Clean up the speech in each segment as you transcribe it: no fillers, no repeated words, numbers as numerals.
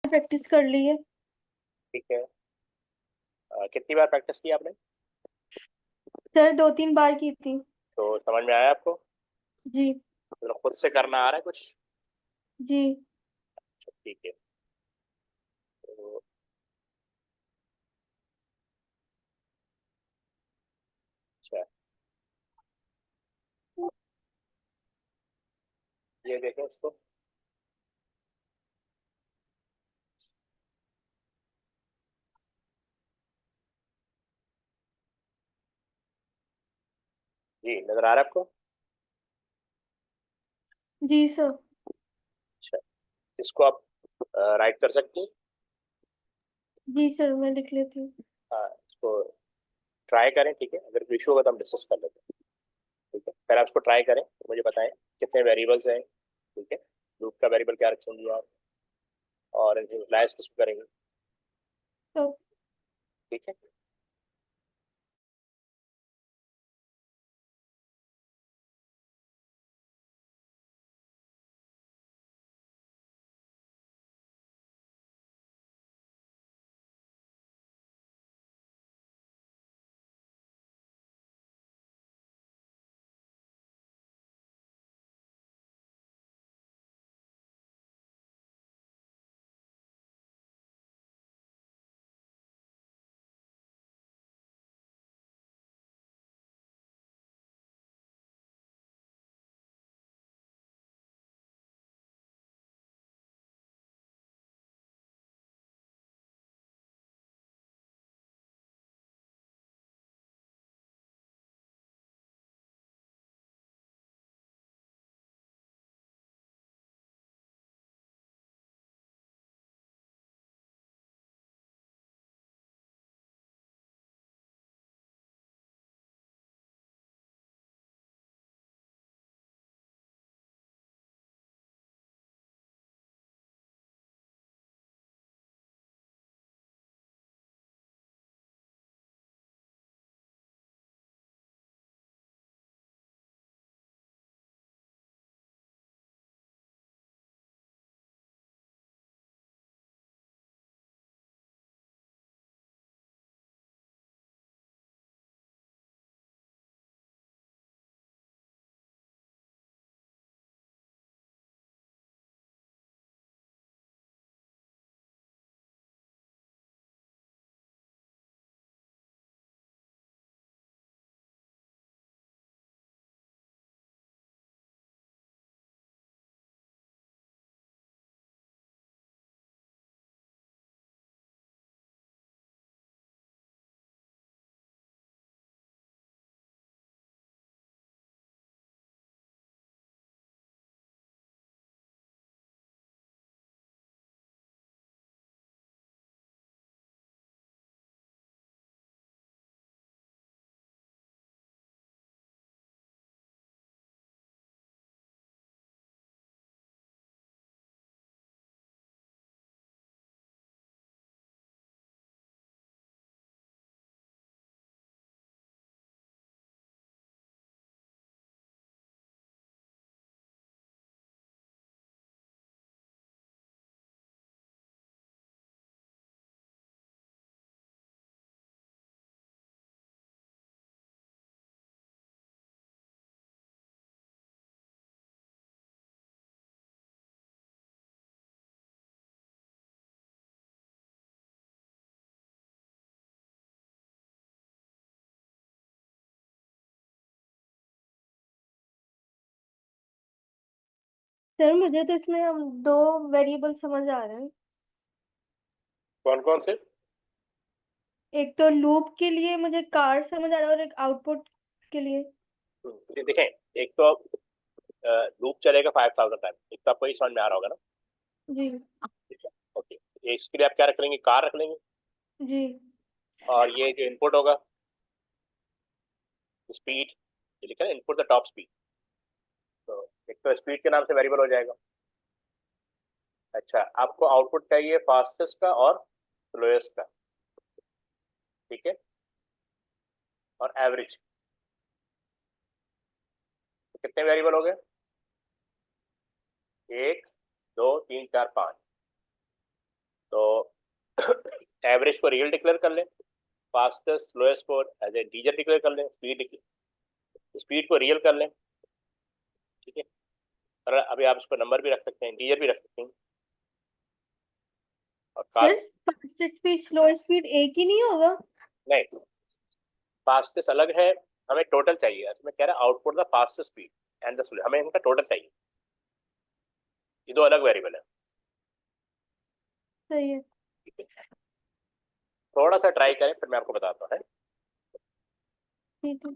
Practice कर ली है। ठीक है। कितनी बार प्रैक्टिस की आपने? सर 2-3 बार की थी। तो समझ में आया आपको? जी। तो खुद से करना आ रहा है कुछ? जी। अच्छा, ठीक है। तो अच्छा, ये देखें इसको। जी, नजर आ रहा है आपको? जी सर। अच्छा, इसको आप राइट कर सकती हैं? जी सर, मैं लिख लेती हूँ। हाँ, इसको ट्राई करें, ठीक है। अगर कोई इशू होगा तो हम डिस्कस कर लेते हैं। ठीक है, पहले आप इसको ट्राई करें, मुझे बताएं कितने वेरिएबल्स हैं। ठीक है, लूप का वेरिएबल क्या रखेंगे आप, और इनिशियलाइज किसको करेंगे? तो ठीक है। सर मुझे तो इसमें हम 2 वेरिएबल समझ आ रहे हैं। कौन कौन से? एक तो लूप के लिए मुझे कार समझ आ रहा है और एक आउटपुट के लिए। ये देखें, एक तो लूप चलेगा 5000 टाइम, एक तो आपको ही समझ में आ रहा होगा ना? जी। ठीक है, ओके। इसके लिए आप क्या रख लेंगे? कार रख लेंगे। जी। और ये जो इनपुट होगा, स्पीड, ये लिखा है इनपुट द टॉप स्पीड। तो एक तो स्पीड के नाम से वेरिएबल हो जाएगा। अच्छा, आपको आउटपुट चाहिए फास्टेस्ट का और स्लोएस्ट का। ठीक है, और एवरेज। तो कितने वेरिएबल हो गए? 1, 2, 3, 4, 5। एवरेज को रियल डिक्लेयर कर लें, फास्टेस्ट स्लोएस्ट को एज ए इंटीजर डिक्लेयर कर लें, स्पीड को रियल कर लें, ठीक है। और अभी आप इसको नंबर भी रख सकते हैं, इंटीजर भी रख सकते हैं। और sir fastest speed slow speed एक ही नहीं होगा? नहीं, फास्टेस्ट अलग है, हमें टोटल चाहिए। मैं कह रहा output the fastest speed and the slow, हमें इनका टोटल चाहिए, ये दो अलग वेरिएबल है। सही है। ठीक है, थोड़ा सा ट्राई करें फिर मैं आपको बताता हूँ, है। ठीक है।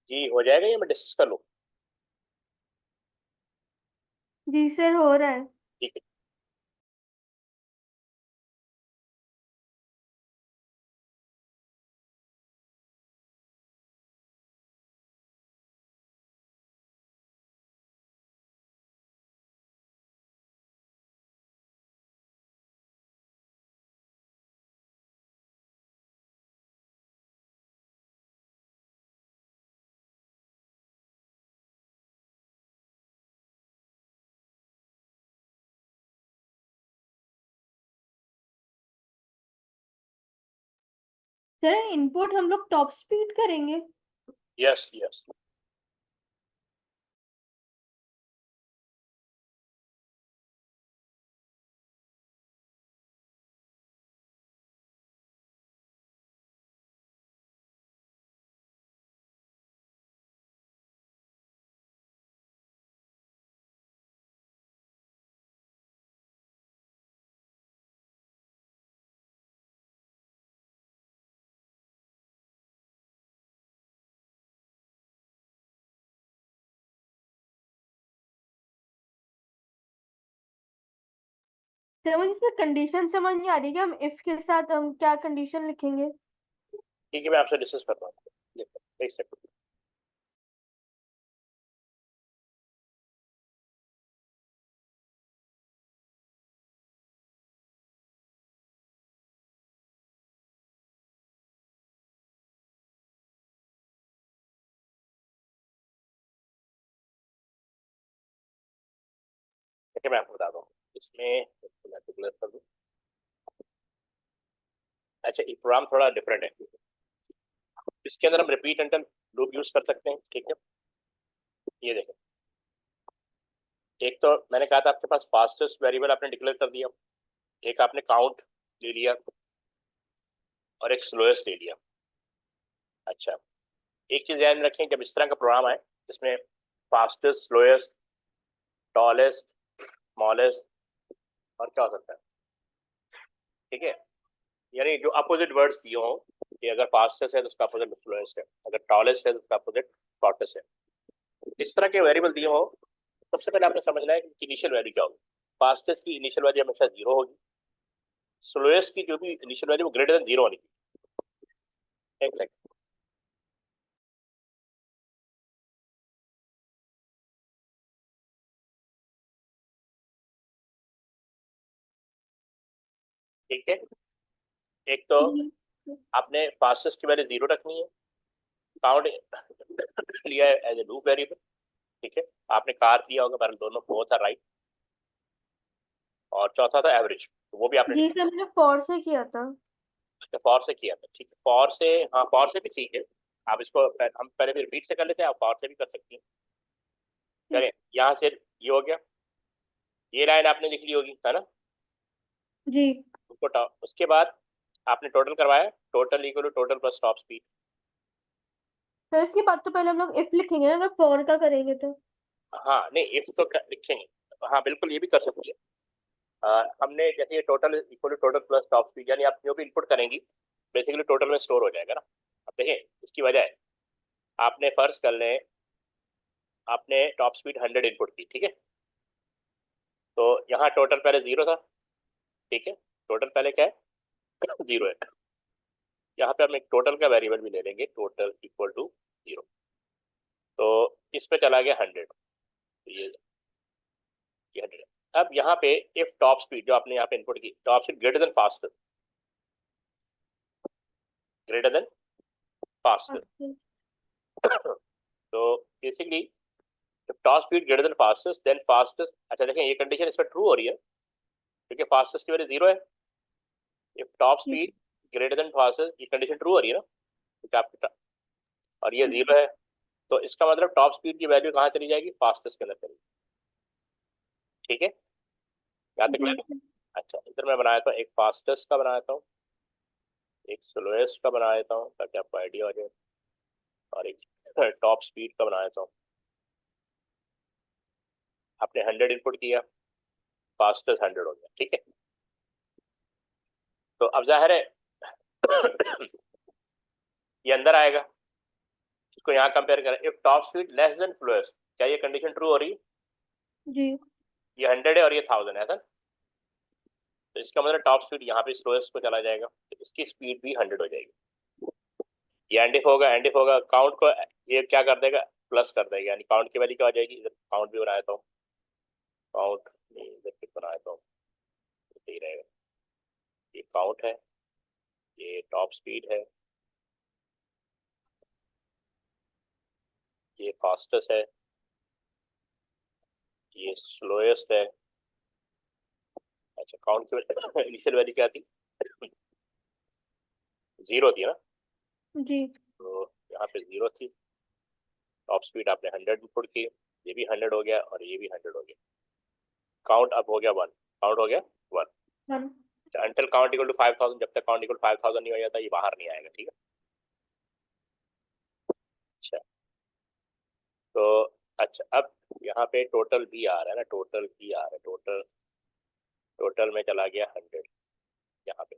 जी हो जाएगा, ये मैं डिस्कस कर लूँ? जी सर हो रहा है। ठीक है। सर इनपुट हम लोग टॉप स्पीड करेंगे? Yes yes. सर मुझे इसमें कंडीशन समझ नहीं आ रही कि हम इफ के साथ हम क्या कंडीशन लिखेंगे? ठीक है, मैं आपसे डिस्कस करता हूँ, देखो एक सेकंड। ठीक है, मैं आपको बताता हूँ इसमें, मैं क्लियर कर दूँ। अच्छा, ये प्रोग्राम थोड़ा डिफरेंट है, इसके अंदर हम रिपीट इंटल लूप यूज कर सकते हैं। ठीक है, ये देखें, एक तो मैंने कहा था आपके पास फास्टेस्ट वेरिएबल आपने डिक्लेयर कर दिया, एक आपने काउंट ले लिया और एक स्लोएस्ट ले लिया। अच्छा, एक चीज ध्यान में रखें, जब इस तरह का प्रोग्राम आए जिसमें फास्टेस्ट, स्लोएस्ट, टॉलेस्ट, स्मॉलेस्ट और क्या हो सकता है, ठीक है, यानी जो अपोजिट वर्ड्स दिए हो कि अगर फास्टेस्ट है तो उसका अपोजिट स्लोएस्ट है, अगर टॉलेस्ट है तो उसका अपोजिट शॉर्टेस्ट है, इस तरह के वेरिएबल दिए हो, सबसे पहले आपने समझना है कि इनिशियल वैल्यू क्या होगी। फास्टेस्ट की इनिशियल वैल्यू हमेशा 0 होगी, स्लोएस्ट की जो भी इनिशियल वैल्यू वो ग्रेटर देन 0 होनी चाहिए। एक सेकंड, ठीक है, एक तो आपने फास्टेस्ट की वैल्यू 0 रखनी है, काउंट लिया है एज ए लूप वेरिएबल। ठीक है, आपने कार दिया होगा, पर दोनों बोथ आर राइट, और चौथा था एवरेज, तो वो भी आपने जी सर, मैंने फॉर से किया था। फॉर से किया था। ठीक है, फॉर से, हाँ फॉर से भी ठीक है, आप इसको हम पहले भी रिपीट से कर लेते हैं, आप फॉर से भी कर सकती हैं। ठीक। करें, यहाँ से ये हो गया, ये लाइन आपने लिख ली होगी, है ना, जी उसके बाद आपने टोटल करवाया, total equal to total plus top speed. Sir, इसके बाद तो पहले हम लोग इफ लिखेंगे ना, अगर फॉर का करेंगे तो। हाँ नहीं, इफ तो लिखेंगे, हाँ बिल्कुल ये भी कर सकती है। हमने जैसे ये total equal to total plus top speed, यानी आप जो भी इनपुट करेंगी बेसिकली टोटल में स्टोर हो जाएगा ना। अब देखिए, इसकी वजह है, आपने फर्ज कर लें आपने टॉप स्पीड 100 इनपुट की, ठीक है, तो यहाँ टोटल पहले 0 था। ठीक है, टोटल पहले क्या है, 0 है। यहाँ पे हम एक टोटल का वेरिएबल भी ले लेंगे, टोटल इक्वल टू 0, तो इस पे चला गया 100, तो ये 100 है। अब यहाँ पे इफ टॉप स्पीड जो आपने यहाँ पे इनपुट की, top speed greater than faster, greater than faster, अच्छा। तो बेसिकली जब top speed greater than fastest than fastest, अच्छा देखें ये कंडीशन इस पर ट्रू हो रही है क्योंकि फास्टेस्ट की वैल्यू 0 है। इफ टॉप जी। स्पीड ग्रेटर देन फास्टेस्ट, ये कंडीशन ट्रू हो रही है ना, क्योंकि आपकी और ये 0 है, तो इसका मतलब टॉप स्पीड की वैल्यू कहाँ चली जाएगी, फास्टेस्ट के अंदर चली। ठीक है, यहाँ तक जी क्लियर है? अच्छा, इधर मैं बनाया था एक फास्टेस्ट का बनाया था, एक स्लोएस्ट का बनाया था ताकि आपको आइडिया हो जाए, और एक टॉप स्पीड का बनाया था। आपने 100 इनपुट किया, फास्टेस्ट 100 हो गया। ठीक है, तो अब जाहिर है ये अंदर आएगा, इसको यहाँ कंपेयर करें, if top speed less than slowest, क्या ये कंडीशन ट्रू हो रही है? जी ये 100 है और ये 1000 है सर, तो इसका मतलब टॉप स्पीड यहाँ पे स्लोएस्ट को चला जाएगा, तो इसकी स्पीड भी 100 हो जाएगी। ये एंड इफ होगा, एंड इफ होगा काउंट को ये क्या कर देगा, प्लस कर देगा, यानी काउंट की वैल्यू क्या हो जाएगी, इधर काउंट भी बनाया था, काउंट नहीं इधर फिर बनाया था, सही रहेगा, ये काउंट है, ये टॉप स्पीड है, ये फास्टेस्ट है, ये स्लोएस्ट है। अच्छा, काउंट की इनिशियल वैल्यू क्या थी, 0 थी ना, जी तो यहाँ पे 0 थी, टॉप स्पीड आपने 100 इनपुट की, ये भी 100 हो गया और ये भी 100 हो गया, काउंट अब हो गया 1, काउंट हो गया 1। One. Until count equal to 5000, जब तक काउंट इक्वल 5000 नहीं हो जाता ये बाहर नहीं आएगा। ठीक है, अच्छा, तो अच्छा अब यहाँ पे टोटल भी आ रहा है ना, टोटल भी आ रहा है, टोटल टोटल में चला गया 100 यहाँ पे।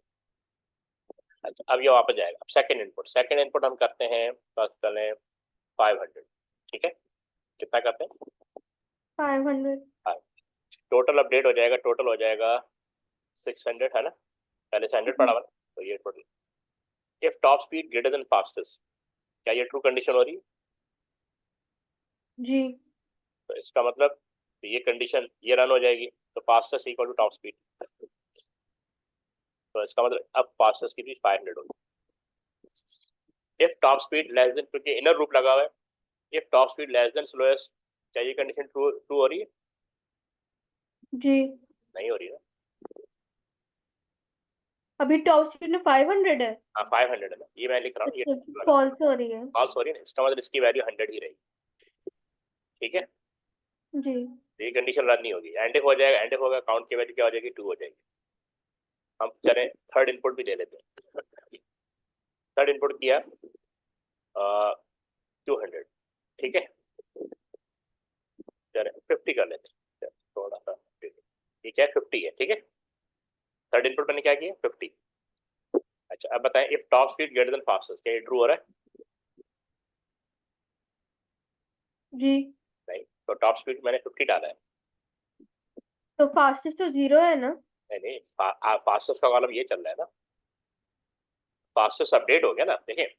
अच्छा, अब ये वापस जाएगा, अब सेकंड इनपुट, सेकंड इनपुट हम करते हैं, बस चलें 500। ठीक है, कितना करते हैं, 500। टोटल अपडेट हो जाएगा, टोटल हो जाएगा 600, है ना, पहले से 100 पड़ा जी हुआ ना, तो ये total if top speed greater than fastest, क्या ये ट्रू कंडीशन हो रही है, जी तो इसका मतलब ये कंडीशन ये रन हो जाएगी, तो fastest equal to top speed, तो इसका मतलब अब फास्टेस्ट की स्पीड 500 होगी। If top speed less than, क्योंकि इनर लूप लगा हुआ है, if top speed less than slowest, क्या ये कंडीशन ट्रू ट्रू हो रही है, जी। नहीं हो रही ना। अभी टॉप स्पीड में 500 है। हाँ 500 है ना, ये मैं लिख रहा हूँ, ये अच्छा, फॉल्स हो रही है। फॉल्स हो रही है ना, इसका मतलब इसकी वैल्यू 100 ही रहेगी। ठीक है, जी। तो ये कंडीशन रन नहीं होगी, एंड हो जाएगा, एंड होगा, काउंट की वैल्यू क्या हो जाएगी, 2 हो जाएगी। हम चलें थर्ड इनपुट भी ले लेते हैं। थर्ड इनपुट किया 200। ठीक है, चले 50 कर लेते हैं, थोड़ा सा ये क्या है, 50 है। ठीक है, थर्ड इनपुट मैंने क्या किया, 50। अच्छा अब बताएं, if top speed greater than fastest, क्या ये ट्रू हो रहा है? जी। नहीं, तो टॉप स्पीड मैंने 50 डाला है। तो फास्टेस्ट तो 0 है ना। नहीं नहीं, फास्टेस्ट का कॉलम ये चल रहा है ना, फास्टेस्ट अपडेट हो गया ना। देखिए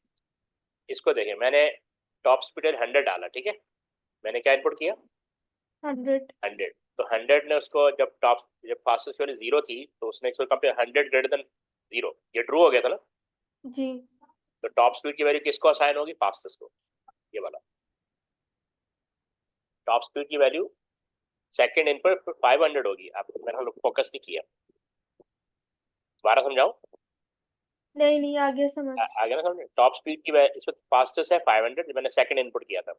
इसको, देखिए मैंने टॉप स्पीड 100 डाला, ठीक है, मैंने क्या इनपुट किया, 100। 100। तो 100 ने उसको, जब फास्टेस्ट वाली 0 थी, तो उसने इसको कंपेयर 100 ग्रेटर देन 0, ये ट्रू हो गया था ना। जी। तो टॉप स्पीड की वैल्यू किसको असाइन होगी, फास्टेस्ट को, ये वाला। टॉप स्पीड की वैल्यू सेकंड इनपुट 500 होगी। आप मेरा फोकस नहीं किया, दोबारा समझाऊं? नहीं नहीं, आगे समझ। आगे ना समझ, टॉप स्पीड की इसमें फास्टेस्ट है 500, मैंने सेकंड इनपुट किया था,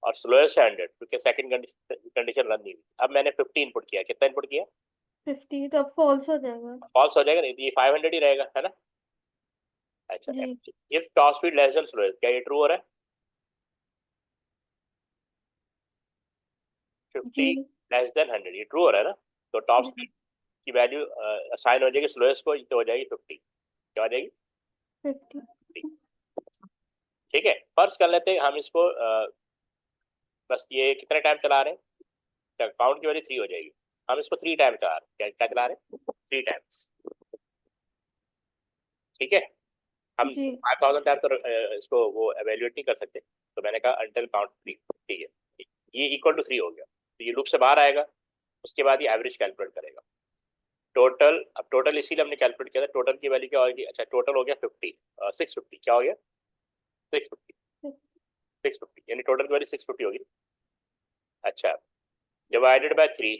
और स्लोएस्ट है 100, क्योंकि सेकंड कंडीशन रन नहीं हुई। अब मैंने 50 इनपुट किया, कितना इनपुट किया, 50, तो अब फॉल्स हो जाएगा। फॉल्स हो जाएगा, नहीं तो ये 500 ही रहेगा, है ना। अच्छा, जी। If top speed less than slowest, क्या ये ट्रू हो रहा है, जी। 50 लेस देन 100, ये ट्रू हो रहा है ना। तो टॉप जी। स्पीड की वैल्यू असाइन हो जाएगी स्लोएस्ट को, तो हो जाएगी 50, क्या हो जाएगी, 50। 50। ठीक है, फर्ज कर लेते हैं हम इसको, बस ये कितने टाइम चला रहे हैं, काउंट की वैल्यू 3 हो जाएगी। हम इसको 3 टाइम चला रहे हैं, क्या क्या चला रहे हैं, 3 टाइम्स। ठीक है, हम जी। 5000 टाइम तो इसको वो एवेल्युएट नहीं कर सकते, तो मैंने कहा अंटिल काउंट 3। ठीक है, ये इक्वल टू 3 हो गया, तो ये लूप से बाहर आएगा। उसके बाद ये एवरेज कैलकुलेट करेगा, टोटल। अब टोटल इसीलिए हमने कैलकुलेट किया था, टोटल की वैल्यू क्या होगी, अच्छा टोटल हो गया 50, 650, क्या हो गया, 650, 650, यानी टोटल की वैल्यू 650 होगी। अच्छा, डिवाइडेड बाय 3,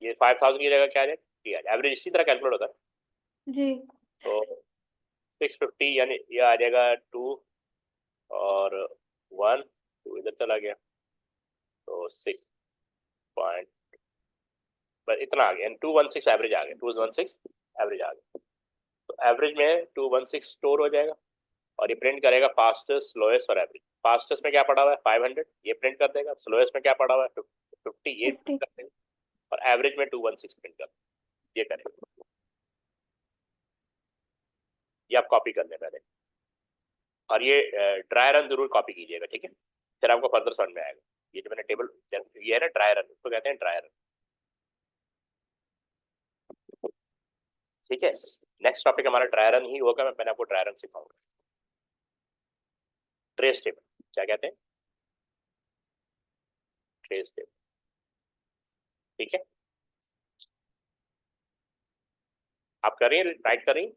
ये 5000 की जगह क्या आ जाएगा, एवरेज इसी तरह कैलकुलेट होता है। जी। तो 650 यानी ये आ जाएगा 2 और 1, 2 इधर चला गया, तो 6 बस इतना आ गया, 216 एवरेज आ गया, 216 एवरेज आ गया। तो एवरेज में 216 स्टोर हो जाएगा, और ये प्रिंट करेगा फास्टेस्ट, स्लोएस्ट और एवरेज। फास्टेस्ट में क्या पड़ा हुआ है, 500, ये प्रिंट कर देगा। स्लोएस्ट में क्या पड़ा हुआ है, 50, ये प्रिंट 50। कर देगा। और एवरेज में 216 प्रिंट कर देगा, ये करेगा। ये आप कॉपी कर लें पहले, और ये ड्राई रन जरूर कॉपी कीजिएगा, ठीक है, फिर आपको फर्दर समझ में आएगा। ये जो मैंने टेबल, ये है ना ड्राई रन, इसको कहते हैं ड्राई रन। ठीक है, नेक्स्ट टॉपिक हमारा ड्राई रन ही होगा, मैं पहले आपको ड्राई रन सिखाऊंगा। ट्रेस टेबल, क्या कहते हैं, ट्रेस टेबल। ठीक है, आप कर रही हैं, राइट कर रही हैं?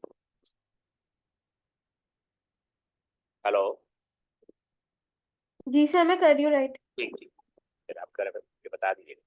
हेलो, जी सर, मैं कर रही हूँ राइट। ठीक ठीक, फिर आप करें, फिर बता दीजिएगा।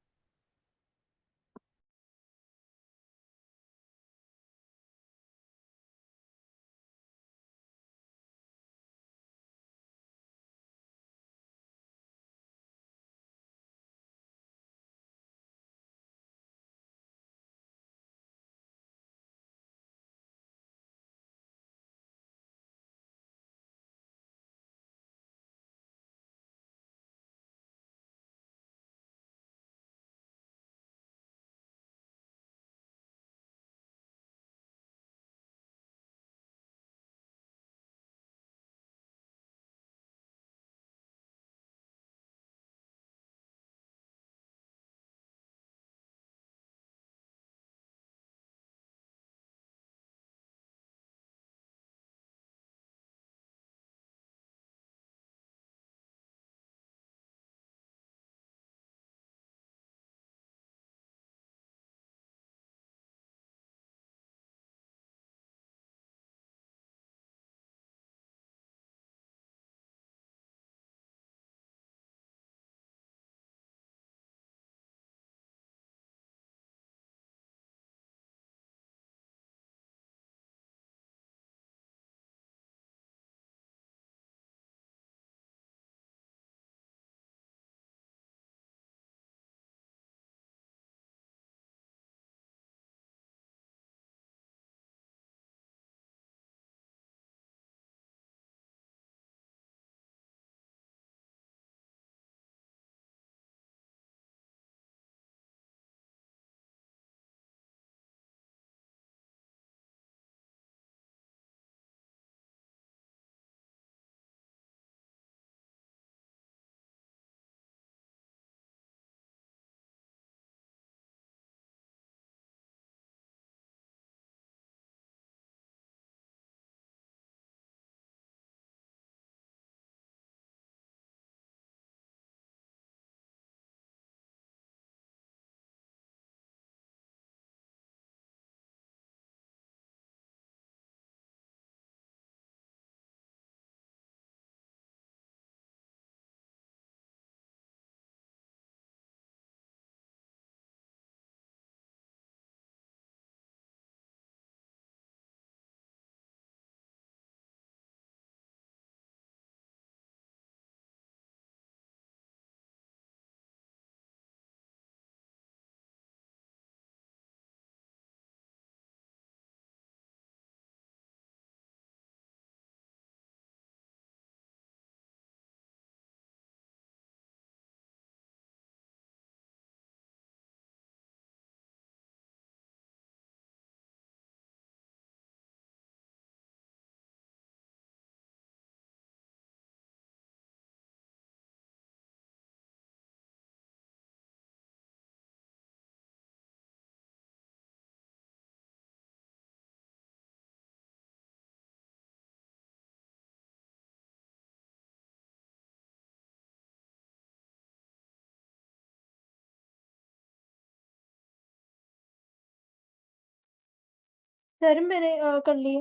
सर मैंने कर लिए।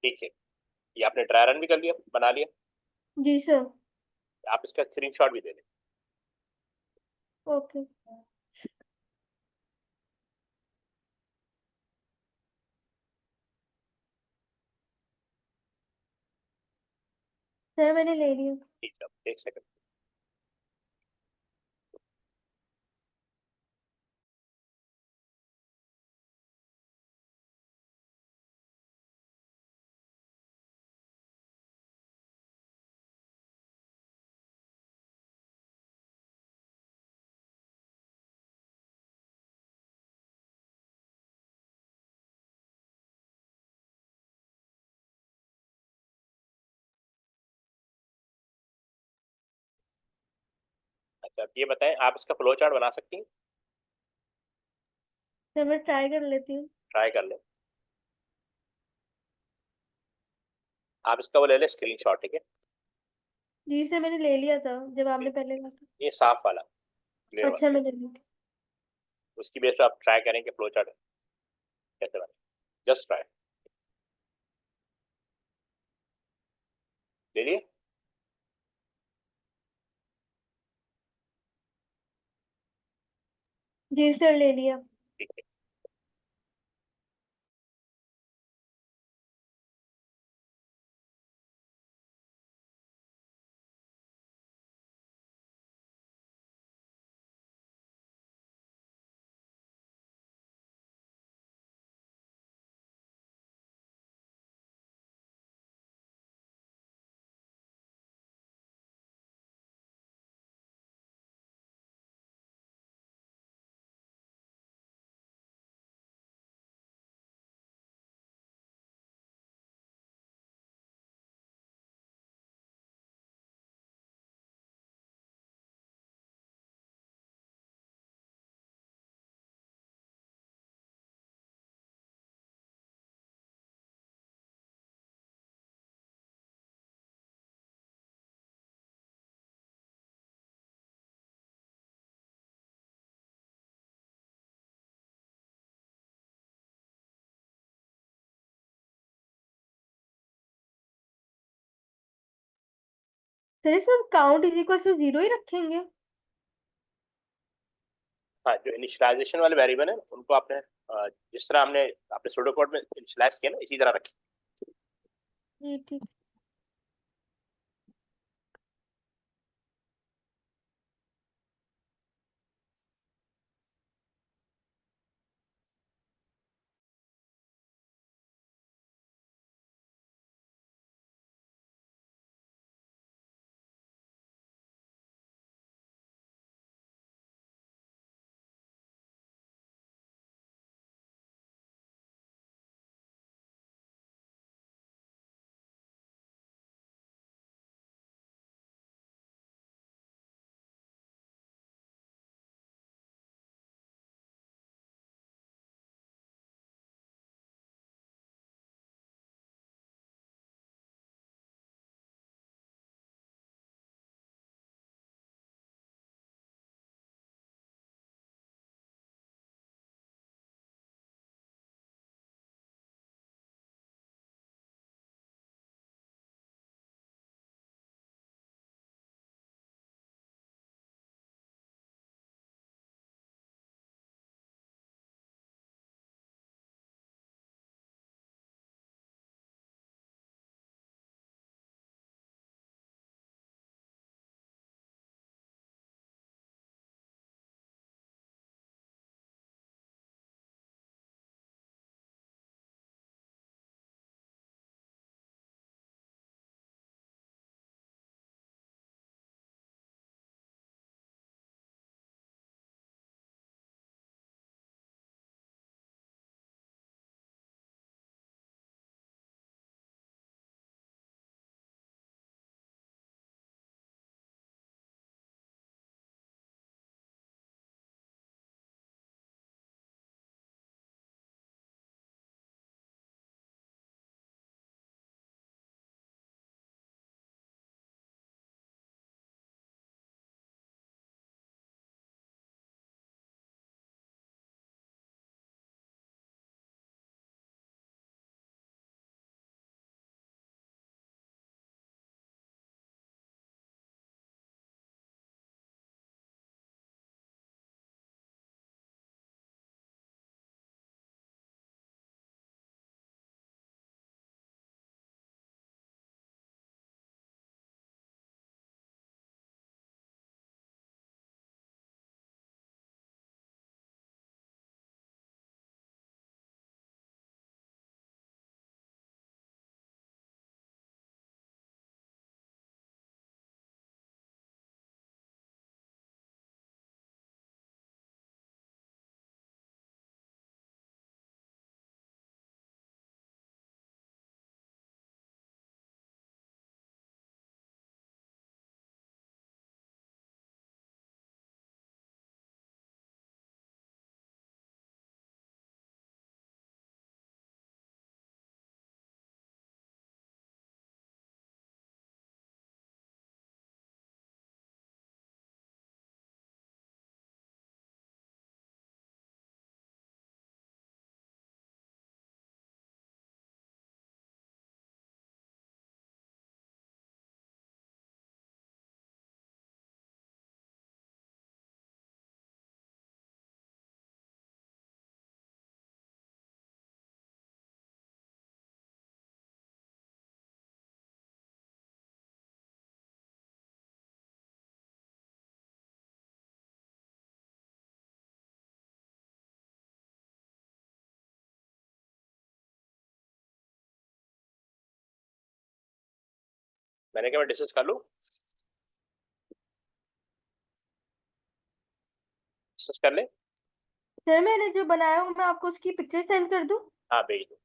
ठीक है, ये आपने ड्राई रन भी कर लिया, बना लिया। जी सर। आप इसका स्क्रीनशॉट भी दे दें। ओके। सर मैंने ले लिया। ठीक है, एक सेकंड। अच्छा, अब ये बताएं, आप इसका फ्लो चार्ट बना सकती हैं? सर मैं ट्राई कर लेती हूँ। ट्राई कर लें। आप इसका वो ले लें स्क्रीनशॉट, ठीक है? जी सर मैंने ले लिया था जब आपने पहले कहा था। ये साफ वाला, क्लियर अच्छा वाला। मैं ले ली थी। उसकी बेस पे आप ट्राई करें कि फ्लो चार्ट कैसे बने। Just try. ले लिए? जी सर ले लिया। ठीक है। सर इसमें काउंट इज इक्वल टू 0 ही रखेंगे? हाँ, जो इनिशियलाइजेशन वाले वेरिएबल है उनको आपने जिस तरह हमने आपने सूडो कोड में इनिशियलाइज किया ना, इसी तरह रखें। जी ठीक। मैंने क्या, मैं डिस्कस कर लूँ, डिस्कस कर ले। सर मैंने जो बनाया हो मैं आपको उसकी पिक्चर सेंड कर दूं? हाँ भेज दो।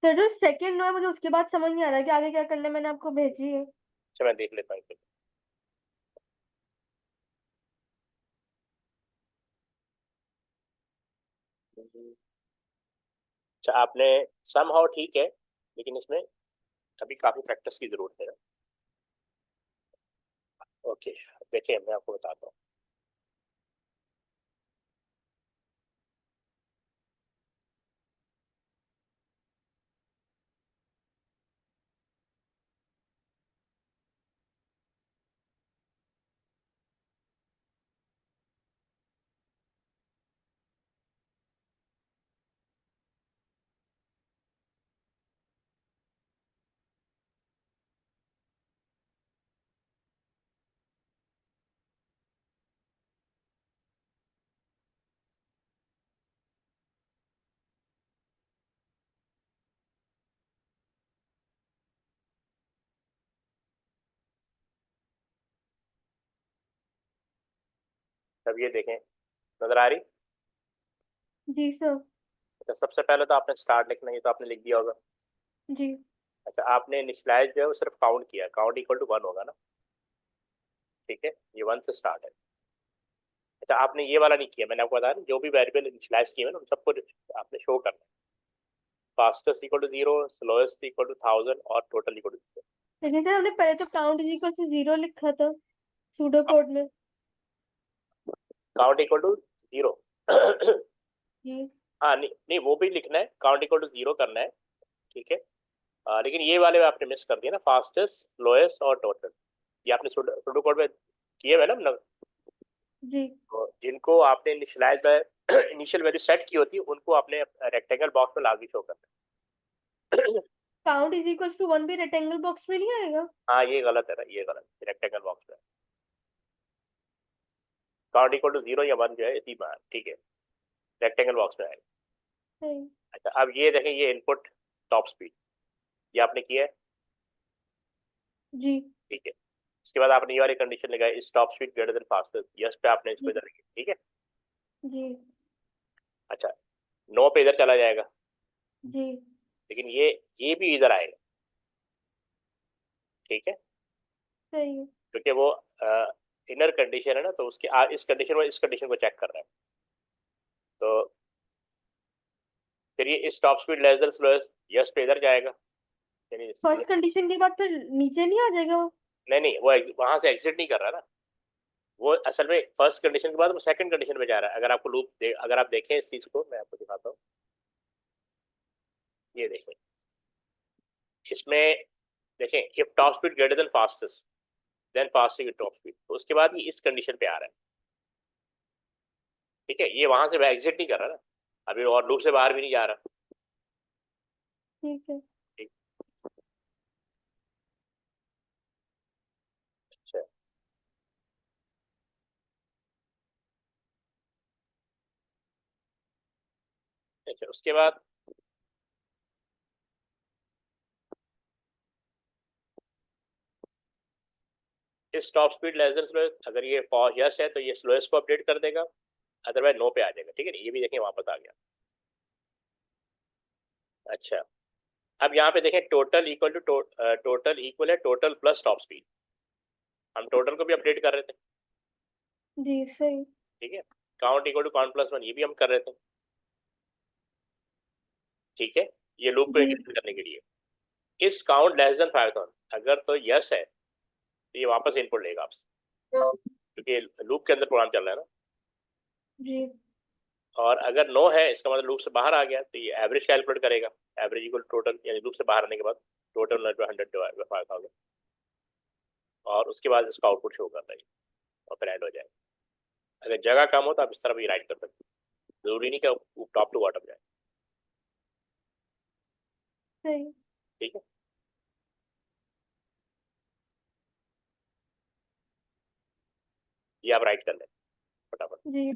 सर जो सेकंड नो है मुझे उसके बाद समझ नहीं आ रहा कि आगे क्या करना है, मैंने आपको भेजी है। अच्छा मैं देख लेता हूँ फिर। अच्छा आपने सम हाउ ठीक है, लेकिन इसमें अभी काफी प्रैक्टिस की जरूरत है। ओके देखिए मैं आपको बताता हूँ। अब ये देखें, नजर आ रही। जी सर। अच्छा सबसे पहले तो आपने स्टार्ट लिखना है, ये तो आपने लिख दिया होगा। जी। अच्छा आपने इनिशियलाइज जो है वो सिर्फ काउंट किया, काउंट इक्वल टू 1 होगा ना, ठीक है, ये 1 से स्टार्ट है। अच्छा आपने ये वाला नहीं किया, मैंने आपको बताया ना, जो भी वेरिएबल इनिशियलाइज किए हैं ना उन सबको आपने शो करना है। Fastest equal to 0, slowest equal to 1000 और टोटल इक्वल टू लेकिन सर हमने पहले तो काउंट इज इक्वल टू 0 लिखा था सूडो कोड में। Count equal to 0। जी। हाँ नहीं नहीं, वो भी लिखना है, काउंट इक्वल टू 0 करना है, ठीक है। लेकिन ये वाले में आपने मिस कर दिया ना, फास्टेस्ट स्लोएस्ट और टोटल, ये आपने सुडो कोड में किए हुए ना जी। तो जिनको आपने इनिशियलाइज इनिशियल वैल्यू सेट की होती है उनको आपने रेक्टेंगल बॉक्स में लाके शो करना है। काउंट इज इक्वल टू 1 भी रेक्टेंगल बॉक्स में नहीं आएगा? हाँ ये गलत है ना, ये गलत है, रेक्टेंगल बॉक्स में काउंट इक्वल टू 0 या 1 जो है इसी बार, ठीक है, रेक्टेंगल बॉक्स में आएगा। नहीं। अच्छा अब ये देखें, ये इनपुट टॉप स्पीड ये आपने किया है, जी। ठीक है। उसके बाद आपने ये वाली कंडीशन लगाई, इस top speed greater than fastest, yes पे आपने इसको जी। इधर किया, ठीक है। जी। अच्छा नो पे इधर चला जाएगा, जी। लेकिन ये भी इधर आएगा, ठीक है, सही है। क्योंकि वो इनर कंडीशन है ना, तो उसके इस कंडीशन में इस कंडीशन को चेक कर रहा है। तो फिर ये इस top speed less than slowest yes पे इधर जाएगा, यानी फर्स्ट कंडीशन के बाद फिर नीचे नहीं आ जाएगा वो? नहीं नहीं, वो वहां से एग्जिट नहीं कर रहा ना, वो असल में फर्स्ट कंडीशन के बाद वो सेकंड कंडीशन में जा रहा है। अगर आपको अगर आप देखें इस चीज को, मैं आपको दिखाता हूँ, ये देखें इसमें, देखें if top speed greater than fastest than fasting top speed, तो उसके बाद ये इस कंडीशन पे आ रहा है, ठीक है, ये वहां से एग्जिट नहीं कर रहा ना अभी, और लूप से बाहर भी नहीं जा रहा। ठीक है। ठीक। अच्छा अच्छा उसके बाद इस top speed less than slowest, अगर ये यस है तो ये स्लोएस्ट को अपडेट कर देगा, अदरवाइज नो पे आ जाएगा, ठीक है ना, ये भी देखें वापस आ गया। अच्छा अब यहाँ पे देखें total equal to total equal है टोटल प्लस टॉप स्पीड, हम टोटल को भी अपडेट कर रहे थे, जी। सही। ठीक है। Count equal to count plus one, ये भी हम कर रहे थे, ठीक है, ये लूप को जी। एग्जीक्यूट करने के लिए। इस काउंट लेस देन पाइथन, अगर तो यस है तो ये वापस इनपुट लेगा आपसे, क्योंकि लूप के अंदर प्रोग्राम चल रहा है ना। जी। और अगर नो है, इसका मतलब लूप से बाहर आ गया, तो ये एवरेज कैलकुलेट करेगा, एवरेज इक्वल टोटल, यानी लूप से बाहर आने के बाद टोटल 100 डिवाइड बाय 5000, और उसके बाद इसका आउटपुट शो करता है और फिर ऐड हो जाएगा। अगर जगह कम हो तो आप इस तरह भी राइट कर सकते हैं, जरूरी नहीं कि टॉप टू बॉटम जाए, सही। ठीक है। ये आप राइट कर लें फटाफट। जी।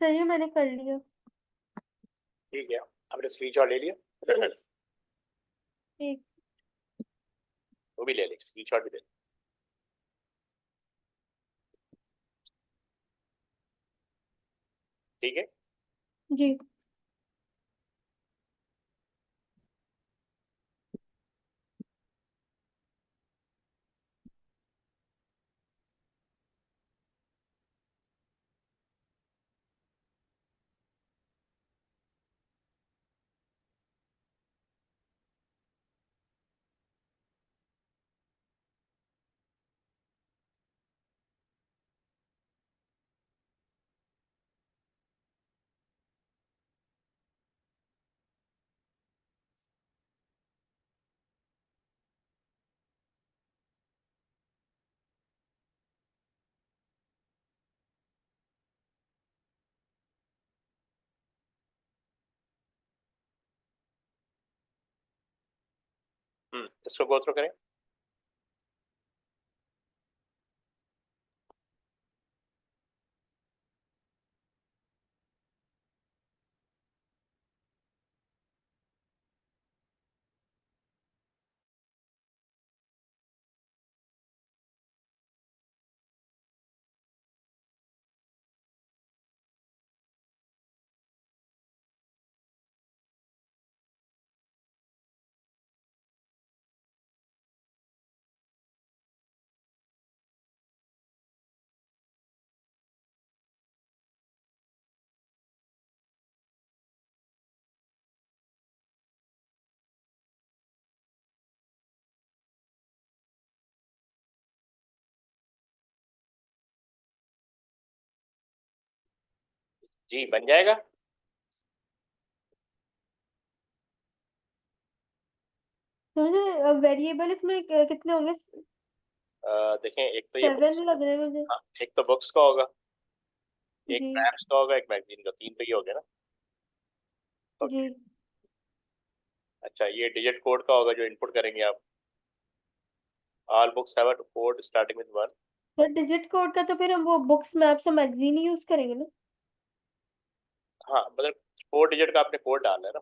सही है, मैंने कर लिया। ठीक है, आपने स्क्रीनशॉट ले लिया? ठीक। वो भी ले ले, स्क्रीनशॉट भी ले ले, ठीक है। जी। इसको गो थ्रू करें। जी बन जाएगा। तो मुझे वेरिएबल इसमें कितने होंगे? देखें एक तो ये 7 बुक्स, लग रहे हैं मुझे। हाँ एक तो बुक्स का होगा, एक जी। मैप्स का होगा, एक मैगजीन का, 3 तो ये हो गया ना। जी। ओके। अच्छा ये डिजिट कोड का होगा जो इनपुट करेंगे आप। All books have a code starting with 1। तो डिजिट कोड का तो फिर हम वो बुक्स मैप्स और मैगजीन ही यूज करेंगे ना? हाँ मतलब 4 डिजिट का आपने कोड डालना है ना।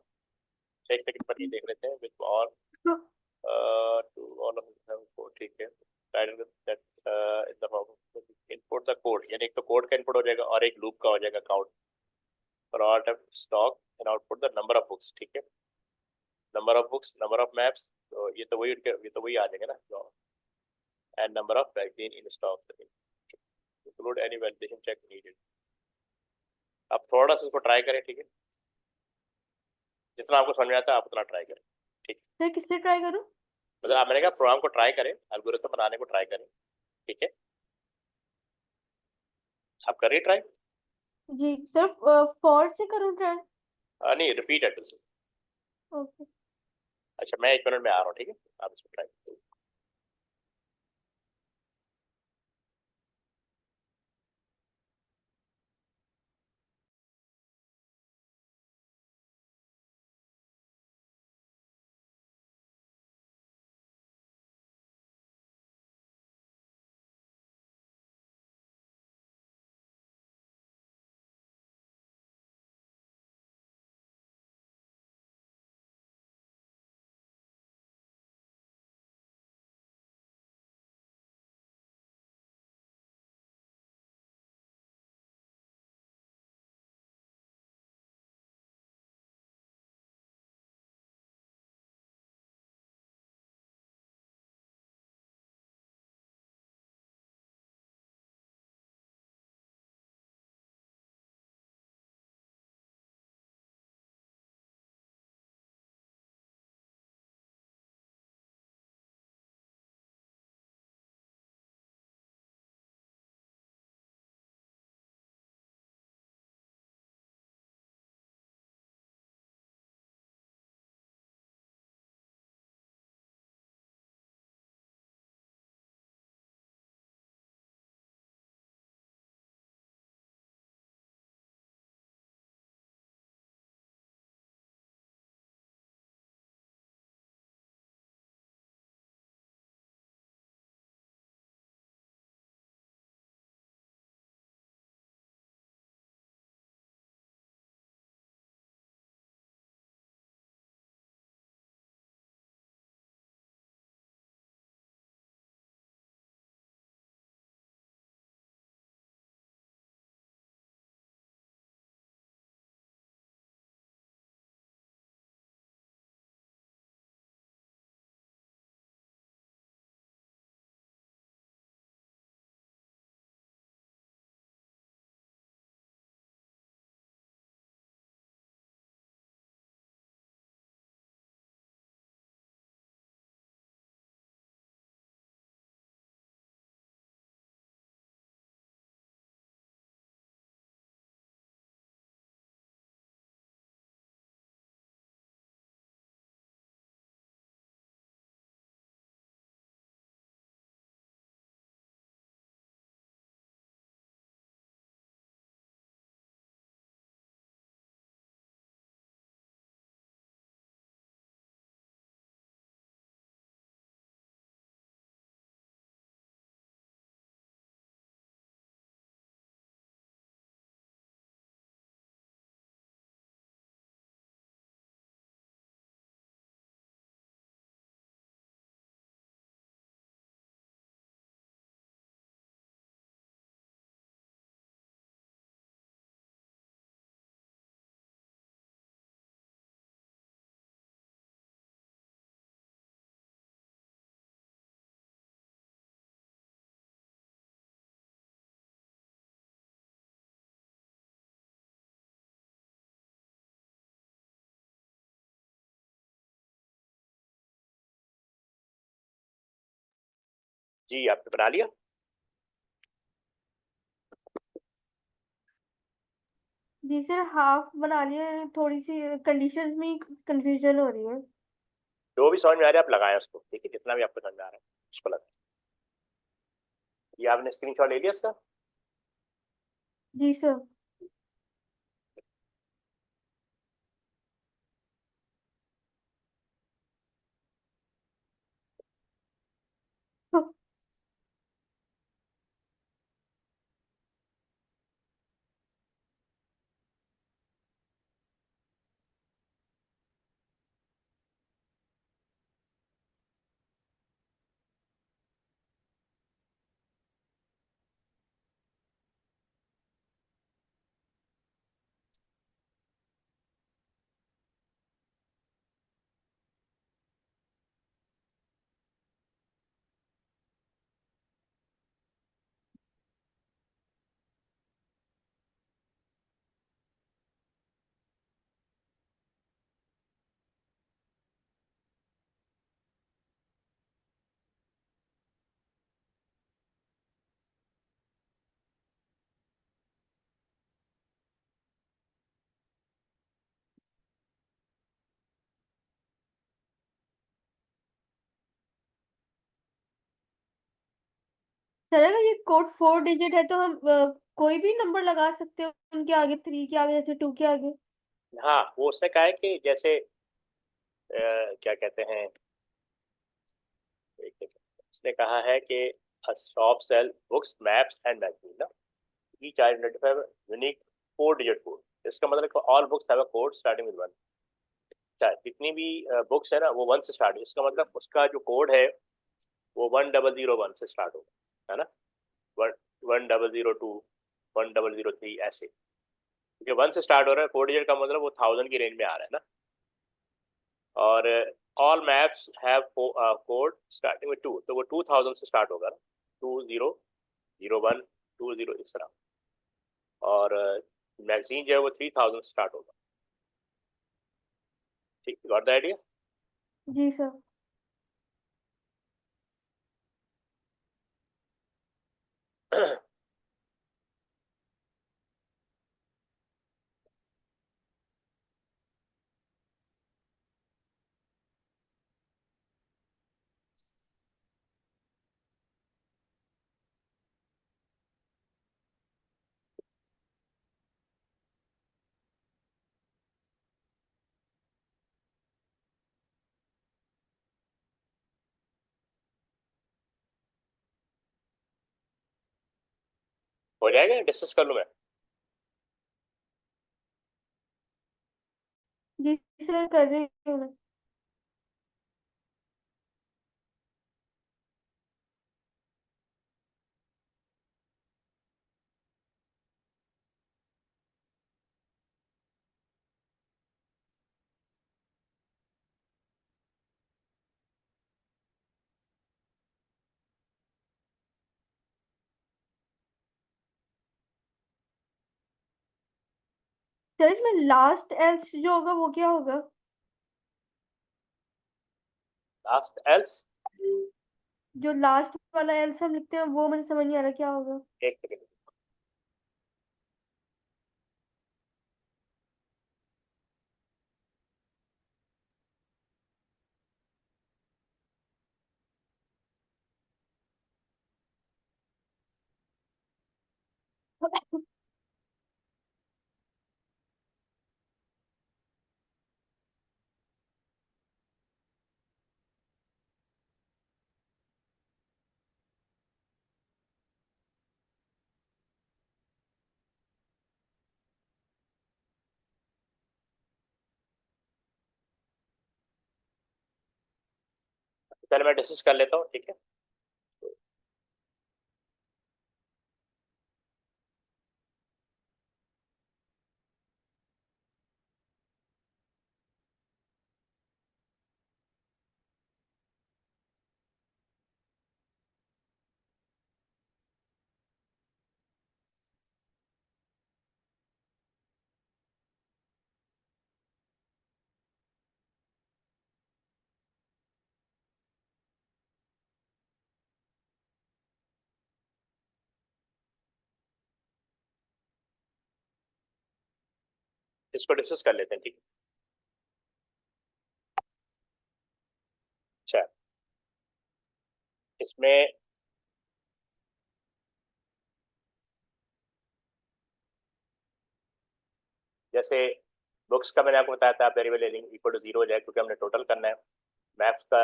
एक सेकंड पर ये देख लेते हैं विद ऑल हाँ। To all of them code, ठीक है। Title that in the form input the code, यानी एक तो कोड का इनपुट हो जाएगा और एक लूप का हो जाएगा count for all time stock and output the number of books, ठीक है। Number of books, number of maps, तो ये तो वही ये तो वही आ जाएगा ना। And number of magazine in stock, include any validation check needed. आप थोड़ा सा इसको ट्राई करें, ठीक है। जितना आपको समझ में आता है आप उतना ट्राई करें, ठीक। मैं किससे ट्राई करूँ? मतलब आप, मैंने कहा प्रोग्राम को ट्राई करें, एल्गोरिथम बनाने को ट्राई करें, ठीक है। आप करिए ट्राई। जी सिर्फ फॉर से करूँ ट्राई? नहीं रिपीट एड्रेस। ओके। अच्छा मैं 1 मिनट में आ रहा हूँ, ठीक है। आप इसको ट्राई। जी आपने बना लिया। जी सर, हाफ बना लिया, थोड़ी सी कंडीशंस में कंफ्यूजन हो रही है। जो भी समझ में आ रहा है आप लगाएं उसको, ठीक है, जितना भी आपको समझ में आ रहा है उसको लगाएं। ये आपने स्क्रीनशॉट ले लिया इसका? जी सर। सर अगर ये कोड 4 डिजिट है तो हम कोई भी नंबर लगा सकते हैं उनके आगे, 3 के आगे, जैसे 2 के आगे। हाँ, वो उसने कहा है कि जैसे क्या कहते हैं, उसने कहा है कि shop sell books maps and magazine ना, each identify a unique 4 digit code। इसका मतलब है all books have a code starting with 1। जितनी भी बुक्स है ना वो 1 से स्टार्ट है, इसका मतलब उसका जो कोड है वो 1001 से स्टार्ट होगा, है ना। 1002, 1003 ऐसे, क्योंकि 1 से स्टार्ट हो रहा है, 4 डिजिट का मतलब वो 1000 की रेंज में आ रहा है ना। और all maps have code starting with 2, तो वो 2000 से स्टार्ट होगा ना, 2001, 20 इस तरह। और मैगजीन जो है वो 3000 से स्टार्ट होगा। ठीक, गॉट द आइडिया? जी सर। हो जाएगा, डिस्कस कर लूँ मैं? जी सर, कर रही हूँ मैं। सर इसमें लास्ट एल्स जो होगा वो क्या होगा? Last else? जो लास्ट वाला एल्स हम लिखते हैं वो मुझे समझ नहीं आ रहा क्या होगा। एक सेकेंड। पहले मैं डिस्कस कर लेता हूँ, ठीक है। इसको डिस्कस कर लेते हैं, ठीक है। अच्छा, इसमें जैसे बुक्स का मैंने आपको बताया था, वेरिएबल एलिंग इक्वल टू 0 हो जाएगा क्योंकि हमने टोटल करना है। मैथ्स का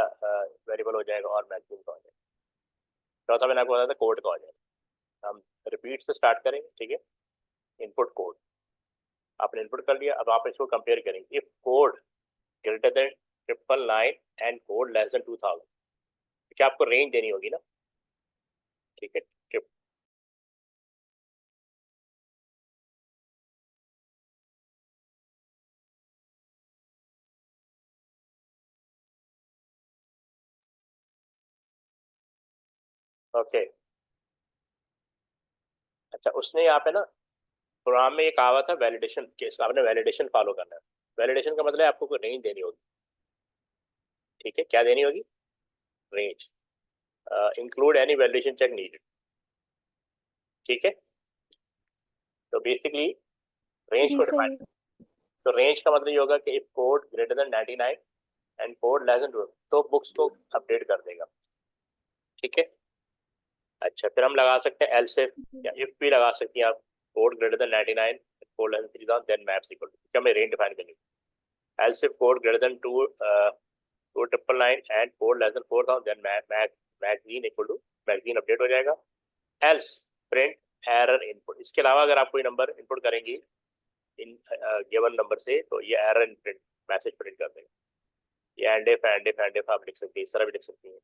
वेरिएबल हो जाएगा और मैगजीन का हो जाएगा। चौथा मैंने आपको बताया था कोड का हो जाएगा। हम रिपीट से स्टार्ट करेंगे, ठीक है। इनपुट कोड आपने इनपुट कर लिया, अब आप इसको कंपेयर करेंगे। If code greater then 999 and code less then 2000, क्या आपको रेंज देनी होगी ना, ठीक है। ओके, अच्छा उसने यहाँ पे ना प्रोग्राम में ये कहा हुआ था वैलिडेशन केस, आपने वैलिडेशन फॉलो करना है। वैलिडेशन का मतलब है आपको कोई रेंज देनी होगी, ठीक है। क्या देनी होगी? Range. Include any validation check needed, ठीक है। तो बेसिकली रेंज जी को सही डिफाइन, है। तो रेंज का मतलब ये होगा कि if code greater than 99 and code less then 2, तो बुक्स को अपडेट कर देगा, ठीक है। अच्छा, फिर हम लगा सकते हैं एल्स इफ, या इफ भी लगा सकते हैं आप। Code greater than 99, code less than 3000, then maps equal to, क्या हमें रेंज डिफाइन करनी है। Else if code greater than 299 and code less than 4000, then magazine equal to, magazine update हो जाएगा। एल्स प्रिंट एरर इनपुट, इसके अलावा अगर आप कोई नंबर इनपुट करेंगी इन गिवन नंबर से, तो ये एरर प्रिंट मैसेज प्रिंट कर देगा। ये एंड इफ आप लिख सकती है, इस तरह भी लिख सकती है।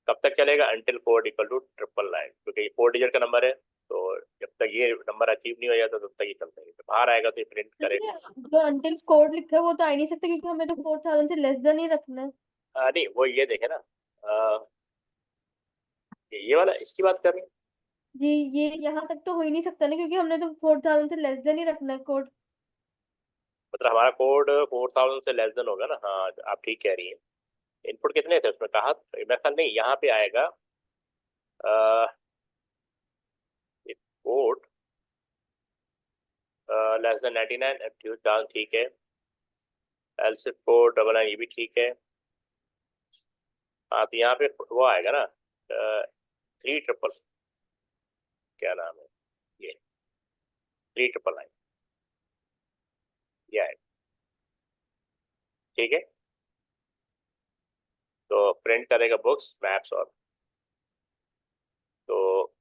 कब तक चलेगा? अंटिल कोड इक्वल टू 999, क्योंकि ये 4 डिजिट का नंबर है, तो जब तक ये नंबर अचीव नहीं हो जाता तब तक ये चलता है। जब बाहर आएगा तो ये प्रिंट लेकिन करेगा। ये जो अंटिल कोड लिखा है वो तो आ ही नहीं सकता क्योंकि हमें तो 4000 से लेस देन ही रखना है। नहीं, वो ये देखे ना, ये वाला इसकी बात कर रहे हैं। जी, ये यहाँ तक तो हो ही नहीं सकता ना क्योंकि हमने तो 4000 से लेस देन ही रखना है कोड। मतलब हमारा कोड 4000 से लेस देन होगा ना, हाँ आप ठीक कह रही हैं। इनपुट कितने थे उसमें कहा? मैं ख्याल नहीं यहाँ पे आएगा कोड लेस देन 99, ठीक है। एल्स इफ कोड 99, ये भी ठीक है। हाँ, तो यहाँ पे वो आएगा ना 3 ट्रिपल, क्या नाम है ये, 3 999, ये आएगा, ठीक है। तो प्रिंट करेगा बुक्स मैप्स और, तो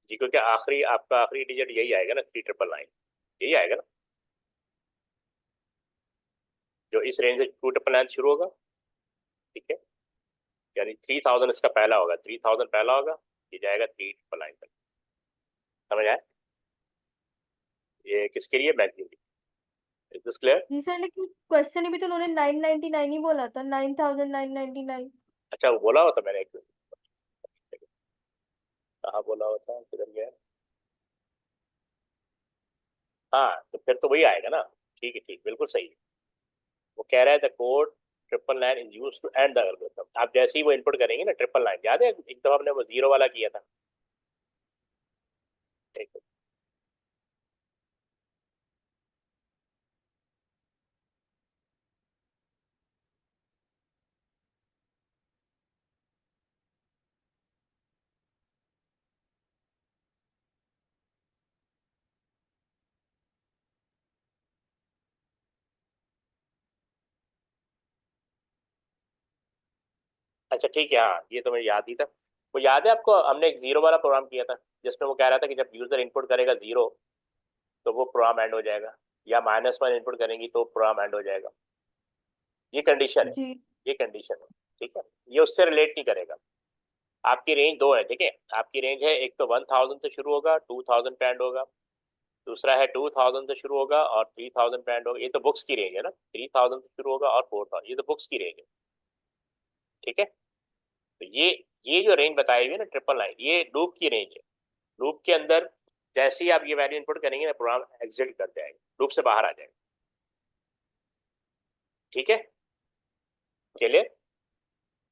जी क्योंकि आखिरी आपका आखिरी डिजिट यही आएगा ना, 3 999, यही आएगा ना, जो इस रेंज से 2 999 शुरू होगा, ठीक है। यानी 3000 इसका पहला होगा, 3000 पहला होगा, ये जाएगा 3 999 तक। समझ आए? ये किसके लिए? मैगजीन की। Is this clear? जी सर, लेकिन क्वेश्चन में भी तो उन्होंने 999 ही बोला था, 9999। अच्छा, वो बोला हुआ था मैंने, एक मिनट, कहाँ बोला हुआ था, किधर गया? हाँ, तो फिर तो वही आएगा ना, ठीक है, ठीक, बिल्कुल सही है। वो कह रहा है the code 999 is use to end the algorithm. आप जैसे ही वो इनपुट करेंगे ना 999, याद है एक दफा हमने वो जीरो वाला किया था, ठीक है। अच्छा ठीक है, हाँ ये तो मुझे याद ही था। वो याद है आपको, हमने एक जीरो वाला प्रोग्राम किया था जिसमें वो कह रहा था कि जब यूजर इनपुट करेगा 0 तो वो प्रोग्राम एंड हो जाएगा, या -1 इनपुट करेंगी तो प्रोग्राम एंड हो जाएगा। ये कंडीशन है, जी ये कंडीशन है, ठीक है। ये उससे रिलेट नहीं करेगा। आपकी रेंज दो है, ठीक है। आपकी रेंज है, एक तो 1000 से शुरू होगा, 2000 पे एंड होगा। दूसरा है 2000 से शुरू होगा और 3000 पे एंड होगा। ये तो बुक्स की रेंज है ना, 3000 से शुरू होगा और 4000, ये तो बुक्स की रेंज है, ठीक है। तो ये जो रेंज बताई हुई है ना 999, ये लूप की रेंज है। लूप के अंदर जैसे ही आप ये वैल्यू इनपुट करेंगे ना, प्रोग्राम एग्जिट कर जाएगा, लूप से बाहर आ जाएगा, ठीक है। चलिए,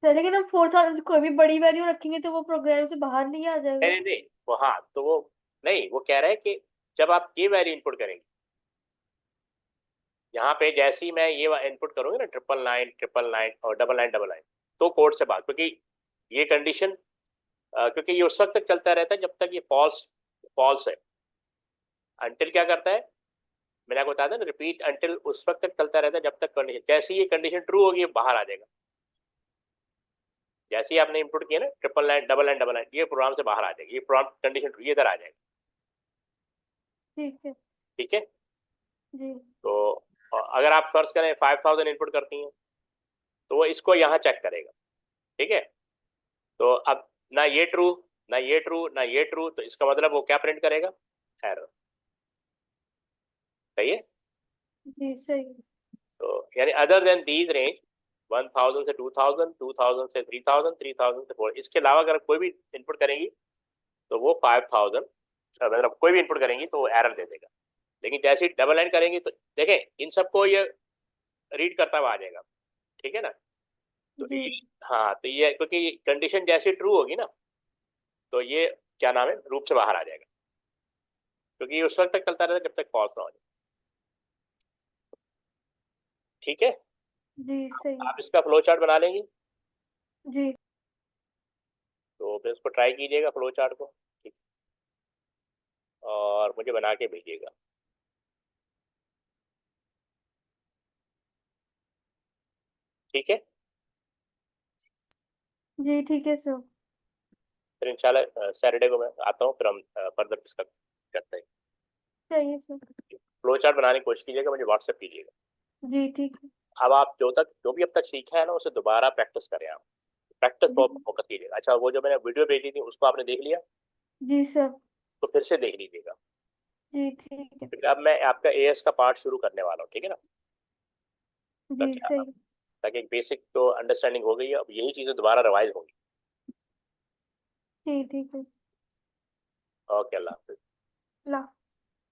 सर, लेकिन हम 4000 से कोई भी बड़ी वैल्यू रखेंगे तो वो प्रोग्राम से बाहर नहीं आ नहीं जाएगा। नहीं नहीं, वो हाँ, तो वो नहीं, वो कह रहा है कि जब आप ये वैल्यू इनपुट करेंगे यहाँ पे जैसे ही मैं ये इनपुट करूंगी ना 999 और 9999, तो कोड से बात, क्योंकि ये कंडीशन, क्योंकि ये उस वक्त तक चलता रहता है जब तक ये फॉल्स फॉल्स है। अंटिल क्या करता है, मैंने आपको बताया था ना, रिपीट अंटिल उस वक्त तक चलता रहता है जब तक कंडीशन, जैसे ही ये कंडीशन ट्रू होगी ये बाहर आ जाएगा। जैसे ही आपने इनपुट किया ना 999 ये प्रोग्राम से बाहर आ जाएगी, ये प्रोग्राम कंडीशन ट्रू, ये इधर आ जाएगा। ठीक है। ठीक है। जी तो अगर आप सर्च करें 5000 इनपुट करती हैं तो वो इसको यहाँ चेक करेगा। ठीक है। तो अब ना ये ट्रू, ना ये ट्रू, ना ये ट्रू, तो इसका मतलब वो क्या प्रिंट करेगा, एरर। सही है। जी सही है। तो यानी अदर देन दीज रेंज 1000 से 2000, 2000 से 3000, 3000 से 4, इसके अलावा अगर कोई भी इनपुट करेंगी तो वो 5000, मतलब कोई भी इनपुट करेंगी तो वो एरर दे देगा। लेकिन जैसे ही डबल एंड करेंगी तो देखें इन सबको ये रीड करता हुआ आ जाएगा। ठीक है ना। तो जी ये, हाँ, तो ये क्योंकि कंडीशन जैसी ट्रू होगी ना तो ये क्या नाम है, रूप से बाहर आ जाएगा, क्योंकि ये उस वक्त तक चलता रहता है जब तक फॉल्स ना हो जाए। ठीक है। जी सही है। आप इसका फ्लो चार्ट बना लेंगे, जी तो फिर उसको ट्राई कीजिएगा फ्लो चार्ट को। ठीक। और मुझे बना के भेजिएगा। ठीक है। जी ठीक है सर। फिर इंशाल्लाह सैटरडे को मैं आता हूँ, फिर हम फर्दर डिस्कस करते हैं। चाहिए सर। फ्लो चार्ट बनाने की कोशिश कीजिएगा, मुझे व्हाट्सएप कीजिएगा। जी ठीक है। अब आप जो भी अब तक सीखा है ना उसे दोबारा प्रैक्टिस करें आप, प्रैक्टिस जी फोकस कीजिएगा। अच्छा, वो जो मैंने वीडियो भेजी थी उसको आपने देख लिया, जी सर। तो फिर से देख लीजिएगा। जी ठीक है। क्योंकि अब मैं आपका एएस का पार्ट शुरू करने वाला हूँ। ठीक है ना। जी ताकि सही। ताकि एक बेसिक तो अंडरस्टैंडिंग हो गई है, अब यही चीज़ें दोबारा रिवाइज होंगी। जी ठीक है। ओके, अल्लाह हाफिज़। ला